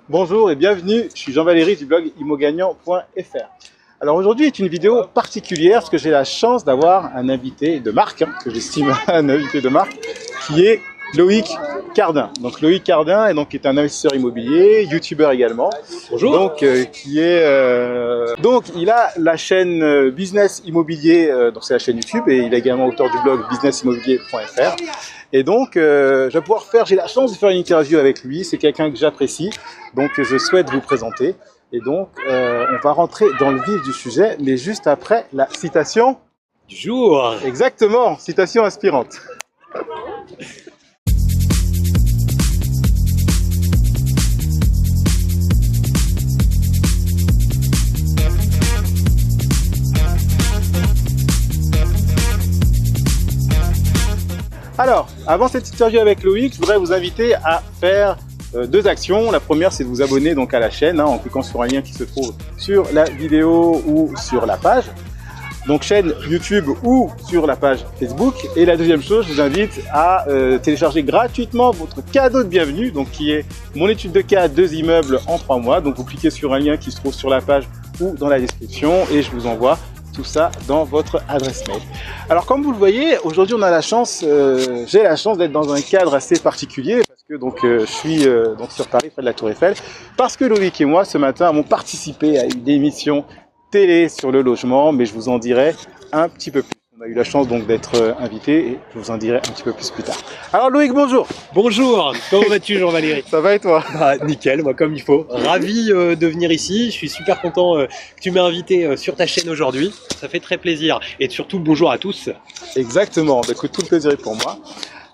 Bonjour et bienvenue, je suis Jean-Valéry du blog imogagnant.fr. Alors aujourd'hui est une vidéo particulière parce que j'ai la chance d'avoir un invité de marque, que j'estime un invité de marque, qui est Loïc Cardin. Donc Loïc Cardin est un investisseur immobilier, youtubeur également. Bonjour. Donc il a la chaîne Business Immobilier, donc c'est la chaîne YouTube, et il est également auteur du blog businessimmobilier.fr. Et donc j'ai la chance de faire une interview avec lui, c'est quelqu'un que j'apprécie, donc je souhaite vous présenter. Et donc on va rentrer dans le vif du sujet, mais juste après la citation Du jour. Exactement, citation inspirante. Alors, avant cette interview avec Loïc, je voudrais vous inviter à faire deux actions. La première, c'est de vous abonner donc à la chaîne en cliquant sur un lien qui se trouve sur la vidéo ou sur la page. Donc chaîne YouTube ou sur la page Facebook. Et la deuxième chose, je vous invite à télécharger gratuitement votre cadeau de bienvenue, donc qui est mon étude de cas 2 immeubles en 3 mois. Donc vous cliquez sur un lien qui se trouve sur la page ou dans la description et je vous envoie tout ça dans votre adresse mail. Alors comme vous le voyez, aujourd'hui on a la chance, j'ai la chance d'être dans un cadre assez particulier parce que je suis sur Paris près de la Tour Eiffel, parce que Loïc et moi ce matin avons participé à une émission télé sur le logement, mais je vous en dirai un petit peu plus. On a eu la chance donc d'être invité et je vous en dirai un petit peu plus tard. Alors Loïc, bonjour. Bonjour, comment vas-tu Jean-Valéry? Ça va et toi? Nickel, moi comme il faut. Ravi de venir ici, je suis super content que tu m'aies invité sur ta chaîne aujourd'hui. Ça fait très plaisir. Et surtout bonjour à tous. Exactement, écoute, tout le plaisir est pour moi.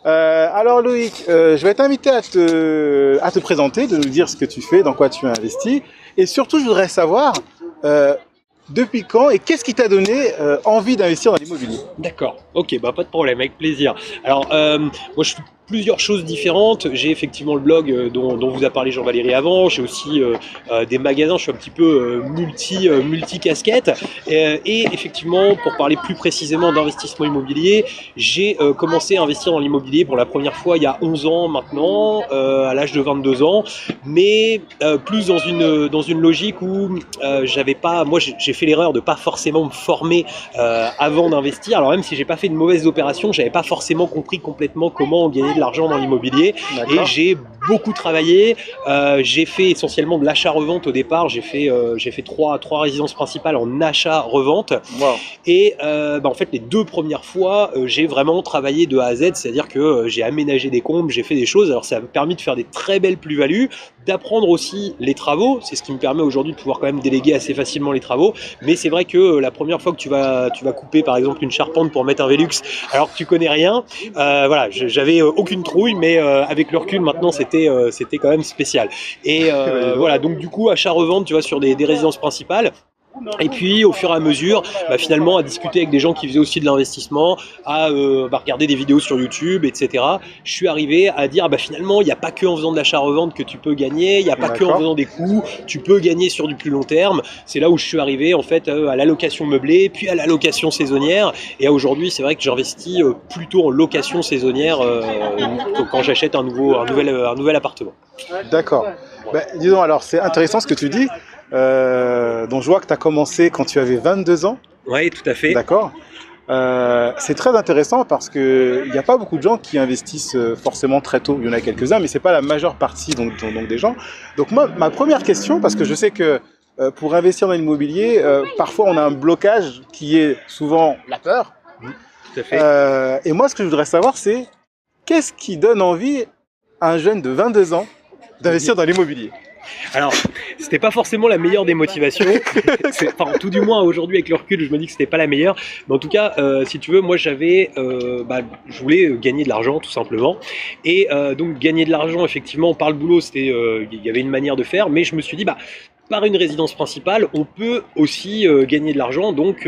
Alors Loïc, je vais t'inviter à te présenter, de nous dire ce que tu fais, dans quoi tu as investi. Et surtout, je voudrais savoir depuis quand et qu'est-ce qui t'a donné envie d'investir dans l'immobilier? D'accord, ok, bah pas de problème, avec plaisir. Alors, moi je fais plusieurs choses différentes. J'ai effectivement le blog dont vous a parlé Jean-Valéry avant. J'ai aussi des magasins, je suis un petit peu multi-casquette. Et effectivement, pour parler plus précisément d'investissement immobilier, j'ai commencé à investir dans l'immobilier pour la première fois il y a 11 ans maintenant, à l'âge de 22 ans, mais plus dans une logique où j'avais pas, moi j'ai fait l'erreur de pas forcément me former avant d'investir. Alors même si j'ai pas fait de mauvaises opérations, j'avais pas forcément compris complètement comment gagner de l'argent dans l'immobilier. Et j'ai beaucoup travaillé. J'ai fait essentiellement de l'achat-revente au départ. J'ai fait trois résidences principales en achat-revente. Wow. Et en fait, les 2 premières fois, j'ai vraiment travaillé de A à Z, c'est-à-dire que j'ai aménagé des combles, j'ai fait des choses. Alors ça m'a permis de faire des très belles plus-values, d'apprendre aussi les travaux. C'est ce qui me permet aujourd'hui de pouvoir quand même déléguer assez facilement les travaux. Mais c'est vrai que la première fois que tu vas couper par exemple une charpente pour mettre un Velux alors que tu connais rien, voilà, j'avais aucune trouille, mais avec le recul maintenant c'était quand même spécial. Et voilà, donc du coup achat-revente, tu vois, sur des résidences principales. Et puis au fur et à mesure, finalement à discuter avec des gens qui faisaient aussi de l'investissement, à regarder des vidéos sur YouTube, etc. Je suis arrivé à dire finalement il n'y a pas que en faisant de l'achat-revente que tu peux gagner, il n'y a pas que en faisant des coups, tu peux gagner sur du plus long terme. C'est là où je suis arrivé en fait à la location meublée, puis à la location saisonnière. Et aujourd'hui c'est vrai que j'investis plutôt en location saisonnière quand j'achète un nouvel appartement. D'accord. Disons alors, c'est intéressant ce que tu dis. Donc je vois que tu as commencé quand tu avais 22 ans. Oui, tout à fait. D'accord. C'est très intéressant parce qu'il n'y a pas beaucoup de gens qui investissent forcément très tôt. Il y en a quelques-uns, mais ce n'est pas la majeure partie donc des gens. Donc moi, ma première question, parce que je sais que pour investir dans l'immobilier, parfois on a un blocage qui est souvent la peur. Tout à fait. Et moi, ce que je voudrais savoir, c'est qu'est-ce qui donne envie à un jeune de 22 ans d'investir dans l'immobilier? Alors, c'était pas forcément la meilleure des motivations. Enfin, tout du moins aujourd'hui avec le recul, je me dis que c'était pas la meilleure. Mais en tout cas, si tu veux, moi je voulais gagner de l'argent tout simplement. Et donc gagner de l'argent, effectivement, par le boulot, il y avait une manière de faire. Mais je me suis dit, par une résidence principale, on peut aussi gagner de l'argent, donc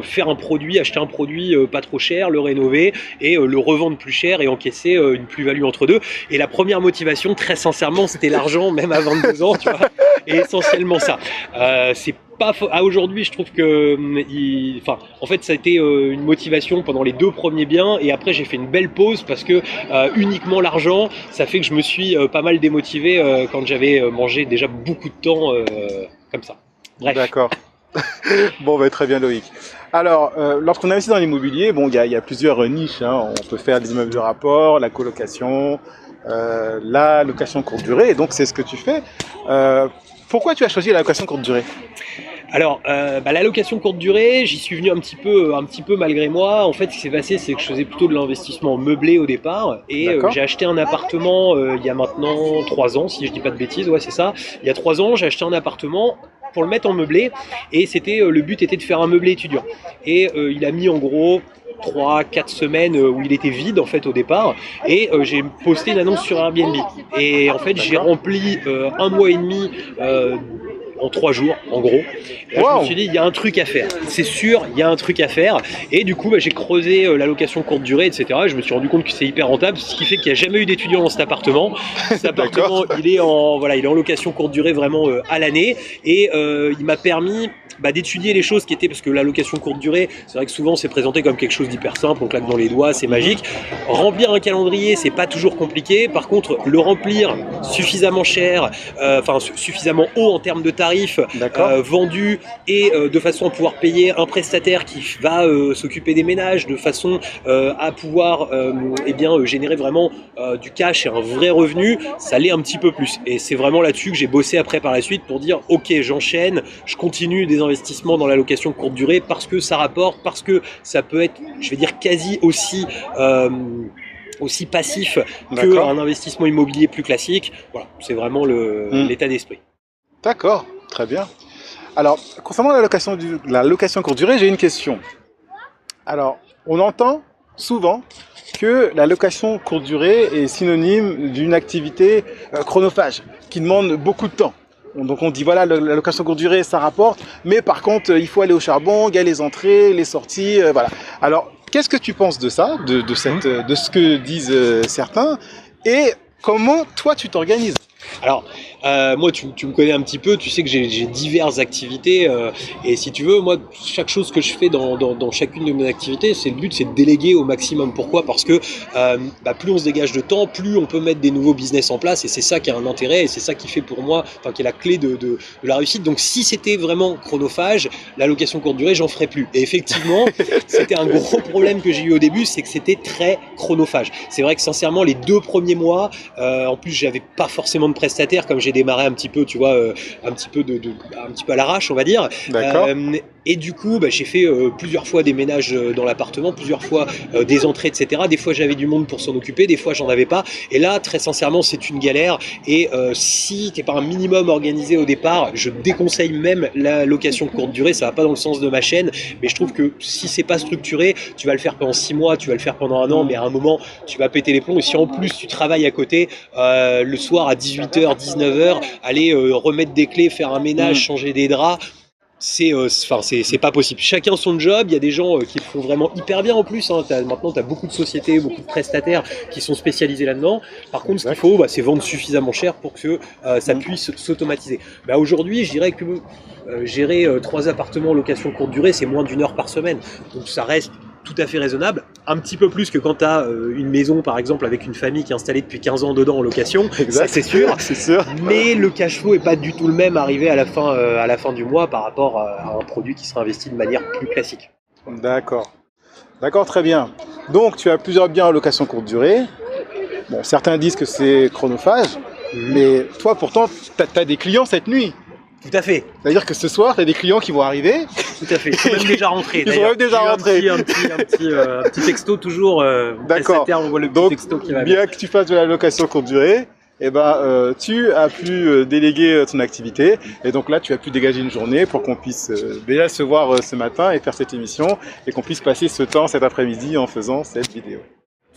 faire un produit, acheter un produit pas trop cher, le rénover et le revendre plus cher et encaisser une plus-value entre deux. Et la première motivation, très sincèrement, c'était l'argent, même à 22 ans, tu vois. essentiellement ça. C'est pas aujourd'hui, je trouve que, en fait, ça a été une motivation pendant les 2 premiers biens, et après j'ai fait une belle pause parce que uniquement l'argent, ça fait que je me suis pas mal démotivé quand j'avais mangé déjà beaucoup de temps comme ça. Bref. D'accord. Bon, bah, très bien Loïc. Alors, lorsqu'on investit dans l'immobilier, bon, il y a plusieurs niches, hein. On peut faire des immeubles de rapport, la colocation, la location courte durée, et donc c'est ce que tu fais. Pourquoi tu as choisi la location courte durée? Alors, la location courte durée, j'y suis venu un petit peu malgré moi. En fait, ce qui s'est passé, c'est que je faisais plutôt de l'investissement meublé au départ, et j'ai acheté un appartement il y a maintenant 3 ans, si je dis pas de bêtises, ouais c'est ça. Il y a 3 ans, j'ai acheté un appartement pour le mettre en meublé, et c'était le but était de faire un meublé étudiant. Et il a mis en gros 3-4 semaines où il était vide en fait au départ, et j'ai posté une annonce sur Airbnb, et en fait j'ai rempli 1 mois et demi en 3 jours en gros. Et là, je me suis dit il y a un truc à faire, c'est sûr, il y a un truc à faire, et du coup j'ai creusé la location courte durée, etc. Et je me suis rendu compte que c'est hyper rentable, ce qui fait qu'il n'y a jamais eu d'étudiants dans cet appartement. Cet appartement il est en location courte durée vraiment à l'année, et il m'a permis d'étudier les choses qui étaient, parce que la location courte durée, c'est vrai que souvent c'est présenté comme quelque chose d'hyper simple, on claque dans les doigts, c'est magique. Remplir un calendrier, c'est pas toujours compliqué. Par contre, le remplir suffisamment cher, suffisamment haut en termes de tarifs vendus, et de façon à pouvoir payer un prestataire qui va s'occuper des ménages, de façon à pouvoir générer vraiment du cash et un vrai revenu, ça l'est un petit peu plus. Et c'est vraiment là-dessus que j'ai bossé après par la suite pour dire ok, j'enchaîne, je continue des investissements dans la location courte durée parce que ça rapporte, parce que ça peut être, je vais dire, quasi aussi passif qu'un investissement immobilier plus classique. Voilà, c'est vraiment l'état d'esprit. D'accord, très bien. Alors, concernant la location courte durée, j'ai une question. Alors, on entend souvent que la location courte durée est synonyme d'une activité chronophage, qui demande beaucoup de temps. Donc on dit voilà, la location courte durée ça rapporte, mais par contre il faut aller au charbon, il y a les entrées, les sorties, voilà. Alors qu'est-ce que tu penses de ça, de ce que disent certains, et comment toi tu t'organises? Alors, moi, tu me connais un petit peu, tu sais que j'ai diverses activités, et si tu veux, moi, chaque chose que je fais dans chacune de mes activités, le but, c'est de déléguer au maximum. Pourquoi? Parce que plus on se dégage de temps, plus on peut mettre des nouveaux business en place, et c'est ça qui a un intérêt, et c'est ça qui fait pour moi, qui est la clé de la réussite. Donc, si c'était vraiment chronophage, la location courte durée, j'en ferais plus. Et effectivement, c'était un gros problème que j'ai eu au début, c'est que c'était très chronophage. C'est vrai que sincèrement, les 2 premiers mois, en plus, j'avais pas forcément de prestataire, comme j'ai démarré un petit peu, tu vois, un petit peu à l'arrache, on va dire. Et du coup, j'ai fait plusieurs fois des ménages dans l'appartement, plusieurs fois des entrées, etc. Des fois, j'avais du monde pour s'en occuper, des fois, j'en avais pas. Et là, très sincèrement, c'est une galère. Et si t'es pas un minimum organisé au départ, je déconseille même la location courte durée. Ça va pas dans le sens de ma chaîne, mais je trouve que si c'est pas structuré, tu vas le faire pendant 6 mois, tu vas le faire pendant 1 an, mais à un moment, tu vas péter les plombs. Et si en plus, tu travailles à côté, le soir à 18h, 19h, aller remettre des clés, faire un ménage, changer des draps, c'est pas possible. Chacun son job. Il y a des gens qui le font vraiment hyper bien en plus, hein. Maintenant tu as beaucoup de sociétés, beaucoup de prestataires qui sont spécialisés là-dedans. Par contre, ce qu'il faut, c'est vendre suffisamment cher pour que ça puisse s'automatiser. Aujourd'hui, je dirais que gérer 3 appartements en location courte durée, c'est moins d'1 heure par semaine, donc ça reste tout à fait raisonnable, un petit peu plus que quand tu as une maison par exemple avec une famille qui est installée depuis 15 ans dedans en location. Exact. Ça c'est sûr, c'est sûr. Mais le cash flow est pas du tout le même arrivé à la fin du mois par rapport à un produit qui sera investi de manière plus classique. D'accord, très bien. Donc tu as plusieurs biens en location courte durée. Bon, certains disent que c'est chronophage, mais toi pourtant tu as des clients cette nuit. Tout à fait. C'est-à-dire que ce soir, tu as des clients qui vont arriver. Tout à fait. Ils sont même déjà rentrés. Ils sont même déjà rentrés. Un petit texto toujours. D'accord. On voit le petit donc, texto qui va bien que tu fasses de la location courte durée, tu as pu déléguer ton activité. Et donc là, tu as pu dégager une journée pour qu'on puisse déjà se voir ce matin et faire cette émission. Et qu'on puisse passer ce temps cet après-midi en faisant cette vidéo.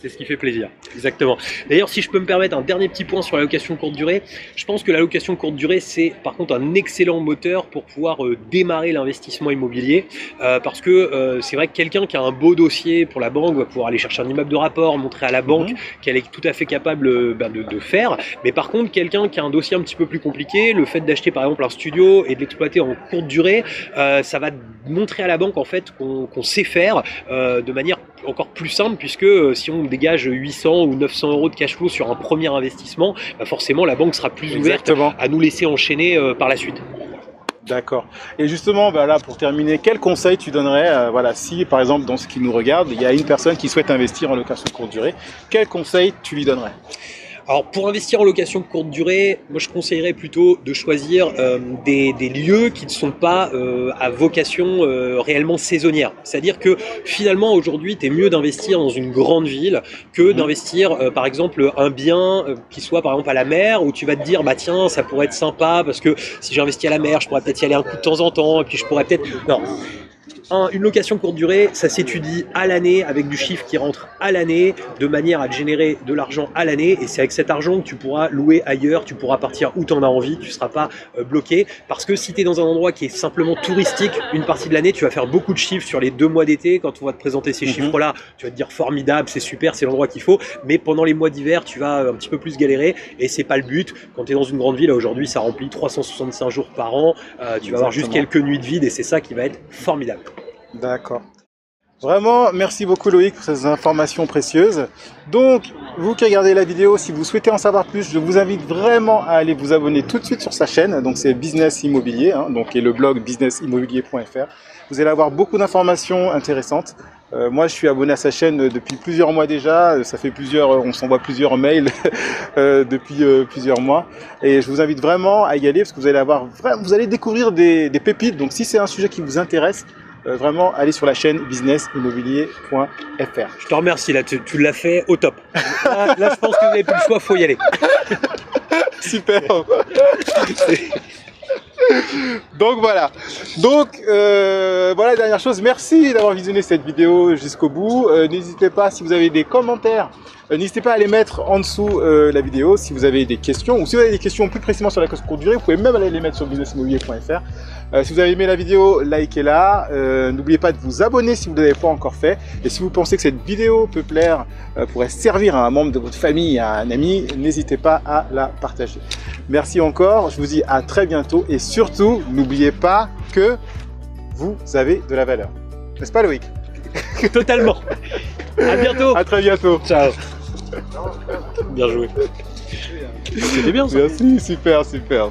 C'est ce qui fait plaisir, exactement. D'ailleurs, si je peux me permettre un dernier petit point sur la location courte durée, je pense que la location courte durée, c'est par contre un excellent moteur pour pouvoir démarrer l'investissement immobilier, parce que c'est vrai que quelqu'un qui a un beau dossier pour la banque va pouvoir aller chercher un immeuble de rapport, montrer à la banque qu'elle est tout à fait capable de faire, mais par contre, quelqu'un qui a un dossier un petit peu plus compliqué, le fait d'acheter par exemple un studio et de l'exploiter en courte durée, ça va montrer à la banque en fait qu'on sait faire de manière encore plus simple, puisque si on dégage 800 ou 900 euros de cash flow sur un premier investissement, bah forcément la banque sera plus ouverte à nous laisser enchaîner par la suite. D'accord. Et justement, bah là, pour terminer, quel conseil tu donnerais, voilà, si par exemple dans ce qui nous regarde, il y a une personne qui souhaite investir en location courte durée, quel conseil tu lui donnerais? Alors pour investir en location courte durée, moi je conseillerais plutôt de choisir des lieux qui ne sont pas à vocation réellement saisonnière. C'est-à-dire que finalement aujourd'hui, tu es mieux d'investir dans une grande ville que d'investir par exemple un bien qui soit par exemple à la mer, où tu vas te dire bah tiens ça pourrait être sympa parce que si j'investis à la mer, je pourrais peut-être y aller un coup de temps en temps et puis je pourrais peut-être... Non. Une location courte durée, ça s'étudie à l'année avec du chiffre qui rentre à l'année de manière à te générer de l'argent à l'année, et c'est avec cet argent que tu pourras louer ailleurs, tu pourras partir où tu en as envie, tu ne seras pas bloqué, parce que si tu es dans un endroit qui est simplement touristique, une partie de l'année tu vas faire beaucoup de chiffres sur les 2 mois d'été. Quand on va te présenter ces chiffres-là, tu vas te dire formidable, c'est super, c'est l'endroit qu'il faut, mais pendant les mois d'hiver tu vas un petit peu plus galérer et c'est pas le but. Quand tu es dans une grande ville, aujourd'hui ça remplit 365 jours par an, tu vas avoir juste quelques nuits de vide et c'est ça qui va être formidable. D'accord. Vraiment, merci beaucoup Loïc pour ces informations précieuses. Donc, vous qui regardez la vidéo, si vous souhaitez en savoir plus, je vous invite vraiment à aller vous abonner tout de suite sur sa chaîne. Donc, c'est Business Immobilier, donc, et le blog businessimmobilier.fr. Vous allez avoir beaucoup d'informations intéressantes. Moi, je suis abonné à sa chaîne depuis plusieurs mois déjà. Ça fait on s'envoie plusieurs mails depuis plusieurs mois. Et je vous invite vraiment à y aller parce que vous allez découvrir des pépites. Donc, si c'est un sujet qui vous intéresse, vraiment, allez sur la chaîne businessimmobilier.fr. Je te remercie, là, tu l'as fait au top. Là, je pense que vous n'avez plus le choix, faut y aller. Super. Donc voilà. Donc voilà, dernière chose, merci d'avoir visionné cette vidéo jusqu'au bout. N'hésitez pas, si vous avez des commentaires, n'hésitez pas à les mettre en dessous la vidéo si vous avez des questions, ou si vous avez des questions plus précisément sur la location courte durée, vous pouvez même aller les mettre sur businessimmobilier.fr. Si vous avez aimé la vidéo, likez-la. N'oubliez pas de vous abonner si vous ne l'avez pas encore fait. Et si vous pensez que cette vidéo peut plaire, pourrait servir à un membre de votre famille, à un ami, n'hésitez pas à la partager. Merci encore, je vous dis à très bientôt. Et surtout, n'oubliez pas que vous avez de la valeur. N'est-ce pas Loïc? Totalement. À bientôt. À très bientôt. Ciao. Bien joué. C'était bien ça. Merci, super, super.